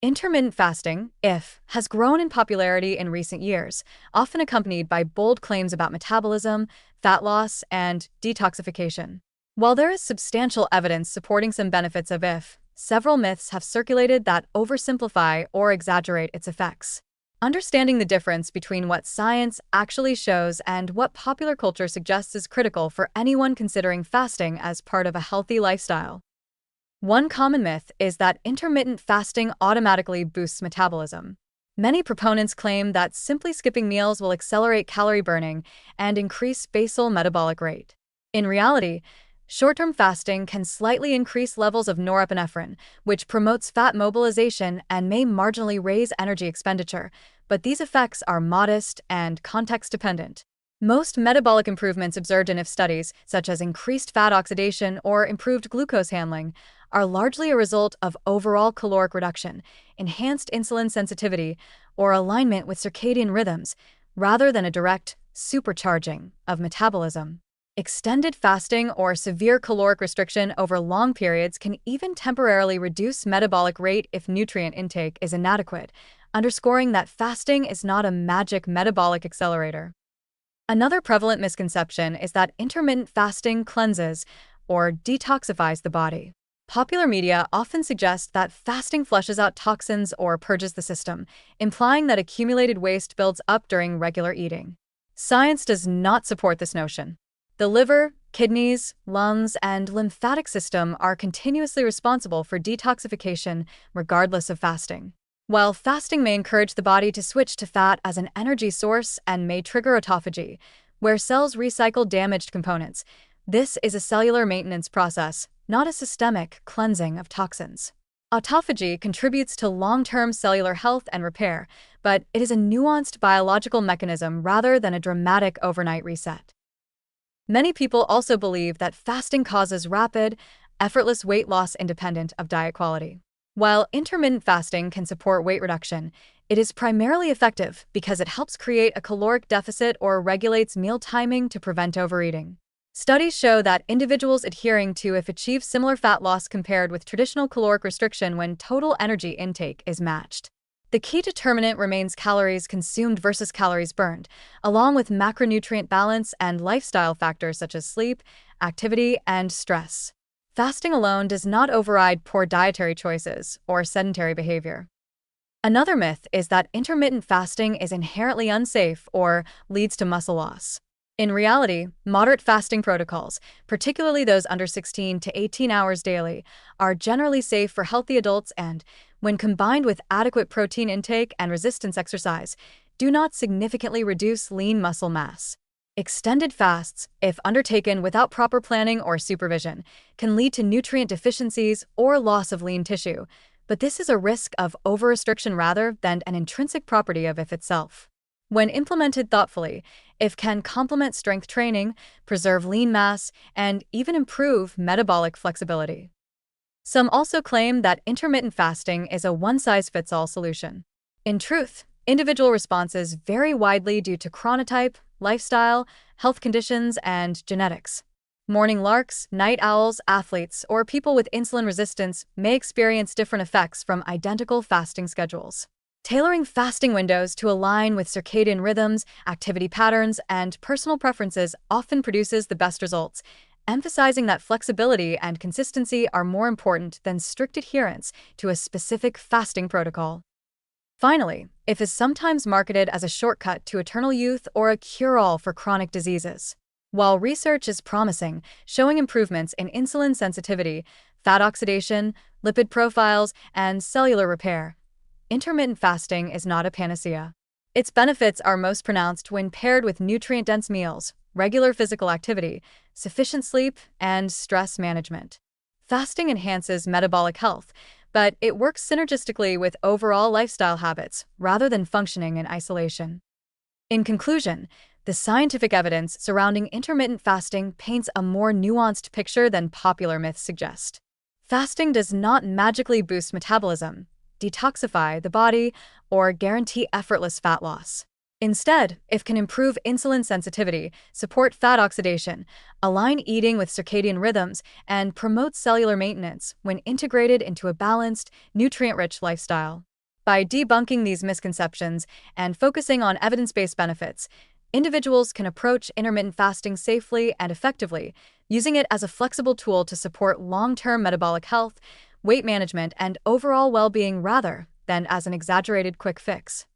Intermittent fasting, IF, has grown in popularity in recent years, often accompanied by bold claims about metabolism, fat loss, and detoxification. While there is substantial evidence supporting some benefits of IF, several myths have circulated that oversimplify or exaggerate its effects. Understanding the difference between what science actually shows and what popular culture suggests is critical for anyone considering fasting as part of a healthy lifestyle. One common myth is that intermittent fasting automatically boosts metabolism. Many proponents claim that simply skipping meals will accelerate calorie burning and increase basal metabolic rate. In reality, short-term fasting can slightly increase levels of norepinephrine, which promotes fat mobilization and may marginally raise energy expenditure, but these effects are modest and context-dependent. Most metabolic improvements observed in IF studies, such as increased fat oxidation or improved glucose handling, are largely a result of overall caloric reduction, enhanced insulin sensitivity, or alignment with circadian rhythms, rather than a direct supercharging of metabolism. Extended fasting or severe caloric restriction over long periods can even temporarily reduce metabolic rate if nutrient intake is inadequate, underscoring that fasting is not a magic metabolic accelerator. Another prevalent misconception is that intermittent fasting cleanses or detoxifies the body. Popular media often suggests that fasting flushes out toxins or purges the system, implying that accumulated waste builds up during regular eating. Science does not support this notion. The liver, kidneys, lungs, and lymphatic system are continuously responsible for detoxification regardless of fasting. While fasting may encourage the body to switch to fat as an energy source and may trigger autophagy, where cells recycle damaged components, this is a cellular maintenance process, not a systemic cleansing of toxins. Autophagy contributes to long-term cellular health and repair, but it is a nuanced biological mechanism rather than a dramatic overnight reset. Many people also believe that fasting causes rapid, effortless weight loss independent of diet quality. While intermittent fasting can support weight reduction, it is primarily effective because it helps create a caloric deficit or regulates meal timing to prevent overeating. Studies show that individuals adhering to IF achieve similar fat loss compared with traditional caloric restriction when total energy intake is matched. The key determinant remains calories consumed versus calories burned, along with macronutrient balance and lifestyle factors such as sleep, activity, and stress. Fasting alone does not override poor dietary choices or sedentary behavior. Another myth is that intermittent fasting is inherently unsafe or leads to muscle loss. In reality, moderate fasting protocols, particularly those under 16 to 18 hours daily, are generally safe for healthy adults and, when combined with adequate protein intake and resistance exercise, do not significantly reduce lean muscle mass. Extended fasts, if undertaken without proper planning or supervision, can lead to nutrient deficiencies or loss of lean tissue, but this is a risk of over-restriction rather than an intrinsic property of IF itself. When implemented thoughtfully, IF can complement strength training, preserve lean mass, and even improve metabolic flexibility. Some also claim that intermittent fasting is a one-size-fits-all solution. In truth, individual responses vary widely due to chronotype, lifestyle, health conditions, and genetics. Morning larks, night owls, athletes, or people with insulin resistance may experience different effects from identical fasting schedules. Tailoring fasting windows to align with circadian rhythms, activity patterns, and personal preferences often produces the best results, emphasizing that flexibility and consistency are more important than strict adherence to a specific fasting protocol. Finally, IF is sometimes marketed as a shortcut to eternal youth or a cure-all for chronic diseases. While research is promising, showing improvements in insulin sensitivity, fat oxidation, lipid profiles, and cellular repair, intermittent fasting is not a panacea. Its benefits are most pronounced when paired with nutrient-dense meals, regular physical activity, sufficient sleep, and stress management. Fasting enhances metabolic health, but it works synergistically with overall lifestyle habits rather than functioning in isolation. In conclusion, the scientific evidence surrounding intermittent fasting paints a more nuanced picture than popular myths suggest. Fasting does not magically boost metabolism, detoxify the body, or guarantee effortless fat loss. Instead, it can improve insulin sensitivity, support fat oxidation, align eating with circadian rhythms, and promote cellular maintenance when integrated into a balanced, nutrient-rich lifestyle. By debunking these misconceptions and focusing on evidence-based benefits, individuals can approach intermittent fasting safely and effectively, using it as a flexible tool to support long-term metabolic health, weight management, and overall well-being rather than as an exaggerated quick fix.